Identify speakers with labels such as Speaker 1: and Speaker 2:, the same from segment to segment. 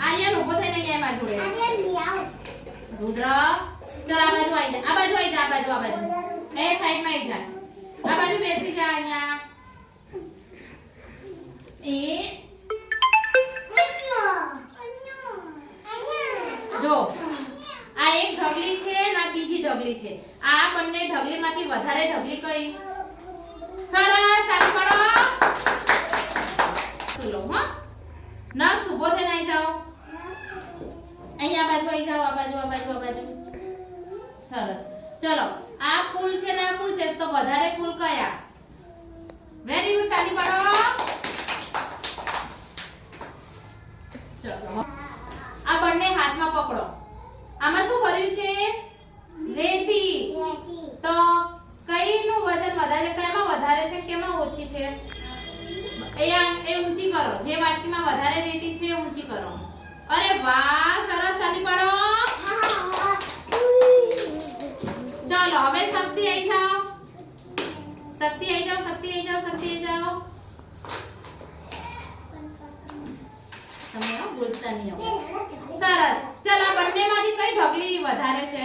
Speaker 1: આર્યન ઉભો થઈને અહીંયા માર જોડે. રુદ્ર ચલ આ બાજુ આવી જા. આ બાજુ આવી જા. આ બાજુ એ સાઈડ માં આવી જા. આ બાજુ બેસી જા અહીંયા. જો આ એક ઢગલી છે ને આ બીજી ઢગલી છે. આ બંને ઢગલીમાંથી વધારે ઢગલી કઈ? સરસ, તાળી પાડો. લો હા, નખ ઉભો થઈને આવી જાઓ. અહીંયા બાજુ આવી જાઓ. આ બાજુ. સરસ. ચલો આ ફૂલ છે ને આ ફૂલ છે તો વધારે ફૂલ કયા? વેરી ગુડ, તાળી પાડો. ચલો આ બંને હાથમાં પકડો. આમાં શું ભર્યું છે? રેતી. તો કઈનું વજન વધારે, કેમાં વધારે છે કેમાં ઓછી છે? એ ઊંચી કરો. જે વાટકીમાં વધારે રેતી છે ઊંચી કરો. અરે વાહ, સરસ, તાળી પાડો. ચલો હવે શક્તિ આવી જાઓ. તમે બોલતા નહીં આવો. સરસ. ચલ આ બંનેમાંથી કઈ ઢગલી વધારે છે?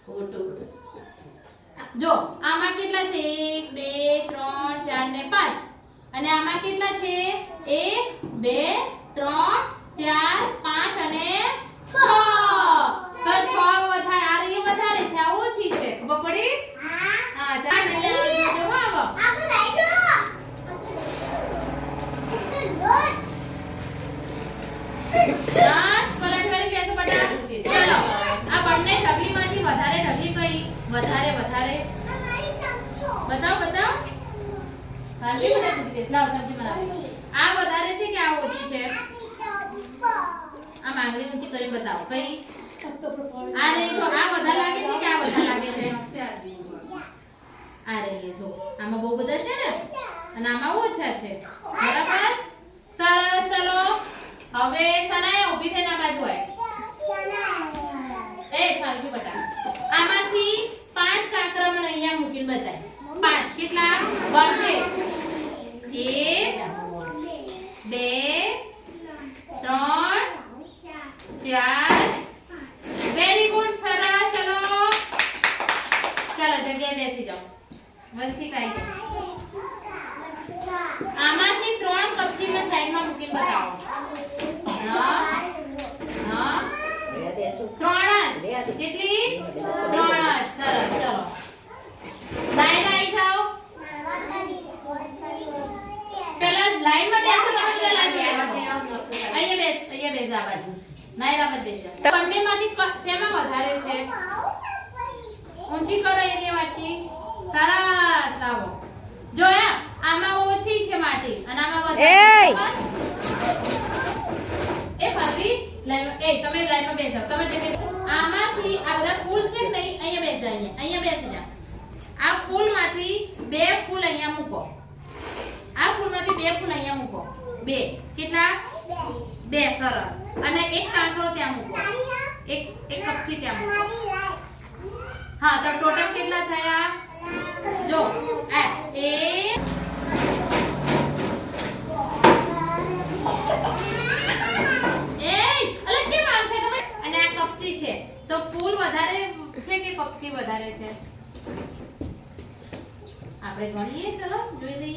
Speaker 1: ખોટું. જો આમાં કેટલા છે? 1 2 3 4 ને 5. અને આમાં કેટલા છે? 1 2 3 4 5 અને 6. તો 6 વધારે. આ રે વધારે છે, આ ઓછી છે. ખબર પડી? હા ચાલ ને જો આવો. પલટવારી બેસો બટા. ચલો આ બંને ઢગલીમાંથી વધારે ઢગલી કઈ? વધારે બતાવો. હાજી બટા સુધી બેસ. લાવ ચમચી બનાવી. આ વધારે છે કે આ ઓછી છે? આ માંગડી ઊંચી કરીને બતાવો. કઈ? આ રે જો આ વધારે લાગે છે કે આ વધારે લાગે છે? આ રે જો આમાં બહુ બધા છે ને અને આમાં ઓછા છે. બરાબર, સરસ. ચલો હવે સનાયા ઊભી થઈને આ બાજુ આય. ચાલજો બટા. આમાંથી 5 કાંકરા મને અહીંયા મૂકીને બતાય. 5 કેટલા? ગણશે. 1 2 3 4. વેરી ગુડ, સરસ. ચલો જગ્યાએ બેસી જાઓ. વંશી કાઈ આમાંથી 3 કપચી મેં સાઈડમાં મૂકીને બતાવો. હા 3 કેટલી? 3. સરસ. ચલો લાઈન આવી જાઓ. પહેલા લાઈનમાં બેસો. તમે અહીંયા બેસ. આ બાજુ નાયરા બાજુ બેસ. બંનેમાંથી શેમાં વધારે છે? ઊંચી કરો એની વાટકી. સરસ. લાવો. જોયા આમાં ઓછી છે માટી અને આમાં વધારે. એ ફરવી લાઈન. તમે લાઈનમાં બેસો. તમે આમાંથી આ બધા ફૂલ છે કે નહીં? અહીંયા બેસ જા. અહીંયા બેસી જા. આ ફૂલમાંથી 2 ફૂલ અહીંયા મૂકો. આ ફૂલમાંથી 2 ફૂલ અહીંયા મૂકો. 2 કેટલા? 2. સરસ. અને એક કાંકરો ત્યાં મૂકો. એક કપચી ત્યાં મૂકો. હા તો ટોટલ કેટલા થયા? જો આ છે તો ફૂલ વધારે છે કે કપચી વધારે છે? આપણે ગણીએ. ચલો જોઈ લઈએ.